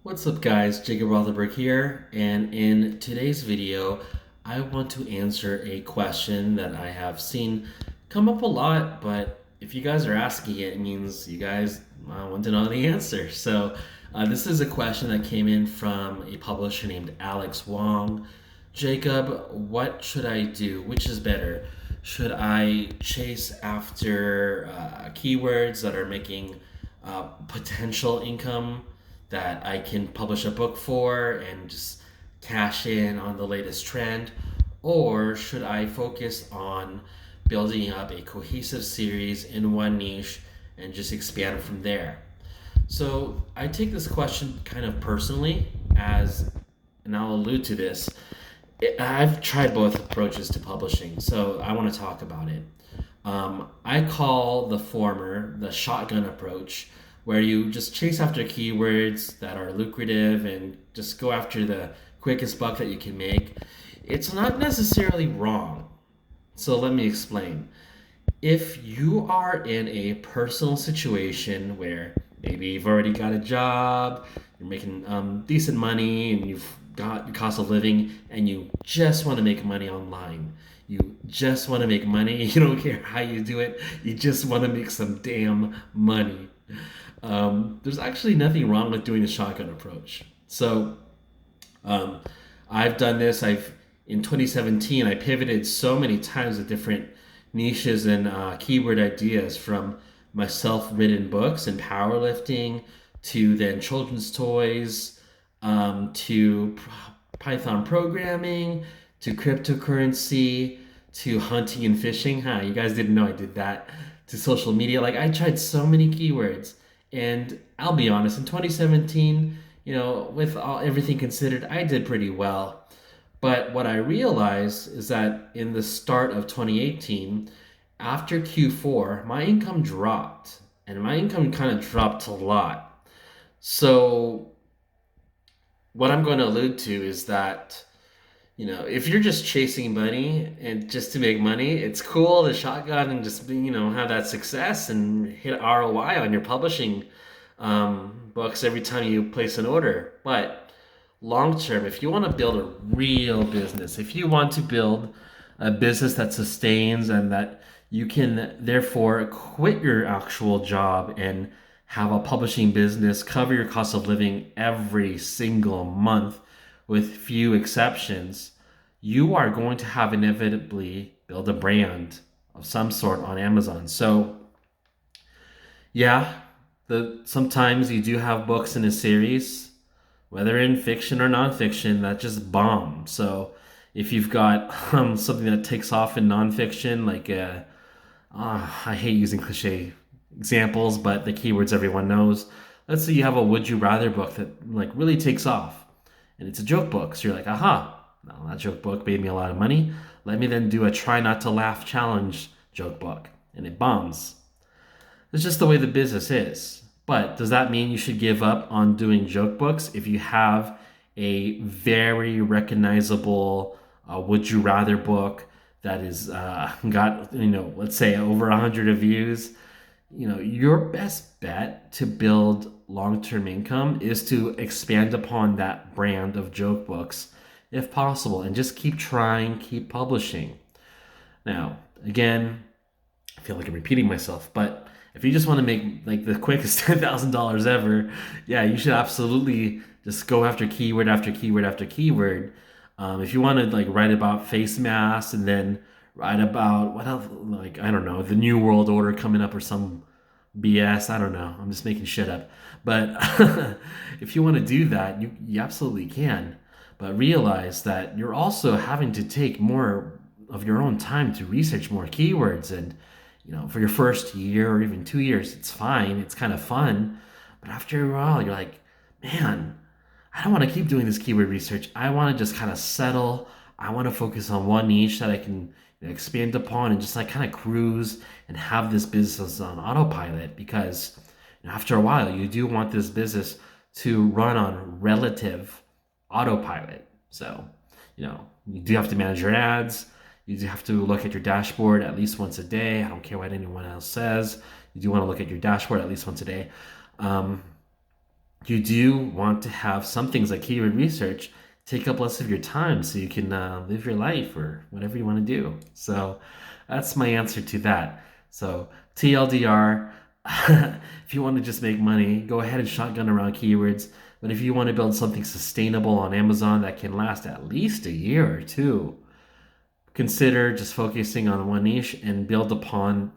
What's up guys, Jacob Rothenberg here, and in today's video I want to answer a question that I have seen come up a lot, but if you guys are asking it, it means you guys want to know the answer. This is a question that came in from a publisher named Alex Wong. Jacob, what should I do? Which is better? Should I chase after keywords that are making potential income that I can publish a book for and just cash in on the latest trend? Or should I focus on building up a cohesive series in one niche and just expand from there? So I take this question kind of personally as, and I'll allude to this, I've tried both approaches to publishing, so I want to talk about it. I call the former the shotgun approach, where you just chase after keywords that are lucrative and just go after the quickest buck that you can make. It's not necessarily wrong. So let me explain. If you are in a personal situation where maybe you've already got a job, you're making decent money, and you've got your cost of living, and you just want to make money online, you just want to make money, you don't care how you do it, you just want to make some damn money. There's actually nothing wrong with doing the shotgun approach. Um, I've done this. In 2017 I pivoted so many times with different niches and keyword ideas, from my self-written books and powerlifting to then children's toys, to Python programming, to cryptocurrency, to hunting and fishing. Huh, you guys didn't know I did that. To social media. Like, I tried so many keywords, and I'll be honest, in 2017, with everything considered, I did pretty well. But what I realized is that in the start of 2018, after Q4, my income dropped, and my income kind of dropped a lot. So what I'm going to allude to is that, if you're just chasing money and just to make money, it's cool to shotgun and just, have that success and hit ROI on your publishing books every time you place an order. But long term, if you want to build a real business, if you want to build a business that sustains and that you can therefore quit your actual job and have a publishing business cover your cost of living every single month with few exceptions, you are going to have inevitably build a brand of some sort on Amazon. So yeah, sometimes you do have books in a series, whether in fiction or nonfiction, that just bomb. So if you've got something that takes off in nonfiction, like I hate using cliche examples, but the keywords everyone knows. Let's say you have a Would You Rather book that like really takes off, and it's a joke book. So you're like, aha, now that joke book made me a lot of money. Let me then do a try not to laugh challenge joke book, and it bombs. It's just the way the business is. But does that mean you should give up on doing joke books if you have a very recognizable Would You Rather book that is got, let's say over 100 reviews? Your best bet to build long-term income is to expand upon that brand of joke books if possible, and just keep trying, keep publishing. Now, again, I feel like I'm repeating myself, but if you just want to make like the quickest $10,000 ever, yeah, you should absolutely just go after keyword after keyword after keyword. If you want to like write about face masks and then write about what else, like I don't know, the New World Order coming up or some BS, I don't know. I'm just making shit up. But if you want to do that, you absolutely can. But realize that you're also having to take more of your own time to research more keywords. And for your first year or even 2 years, it's fine. It's kind of fun. But after a while, you're like, man, I don't want to keep doing this keyword research. I want to just kind of settle. I want to focus on one niche that I can expand upon and just like kind of cruise and have this business on autopilot, because after a while, you do want this business to run on relative autopilot. So, you do have to manage your ads. You do have to look at your dashboard at least once a day. I don't care what anyone else says. You do want to look at your dashboard at least once a day. Um, you do want to have some things like keyword research take up less of your time so you can live your life or whatever you want to do. So that's my answer to that. So TLDR, if you want to just make money, go ahead and shotgun around keywords. But if you want to build something sustainable on Amazon that can last at least a year or two, consider just focusing on one niche and build upon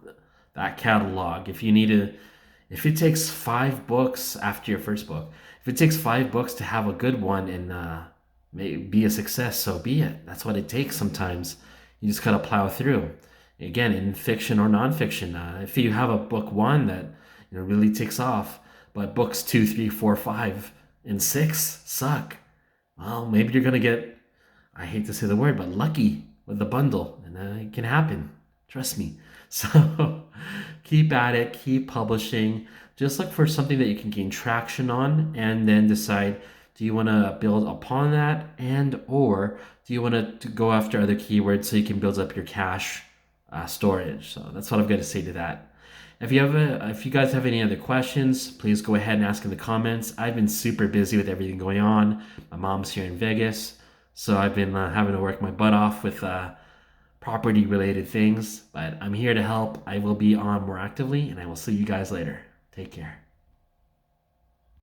that catalog. If it takes 5 books after your first book, if it takes 5 books to have a good one and be a success, so be it. That's what it takes sometimes. You just gotta plow through. Again, in fiction or nonfiction, if you have a book one that really takes off, but books two, three, four, five, and six suck, well, maybe you're gonna get, I hate to say the word, but lucky with the bundle, and it can happen. Trust me. So keep at it, keep publishing. Just look for something that you can gain traction on, and then decide: do you want to build upon that, and or do you want to go after other keywords so you can build up your cache storage? So that's what I've got to say to that. If you guys have any other questions, please go ahead and ask in the comments. I've been super busy with everything going on. My mom's here in Vegas, so I've been having to work my butt off with property related things, but I'm here to help. I will be on more actively, and I will see you guys later. Take care.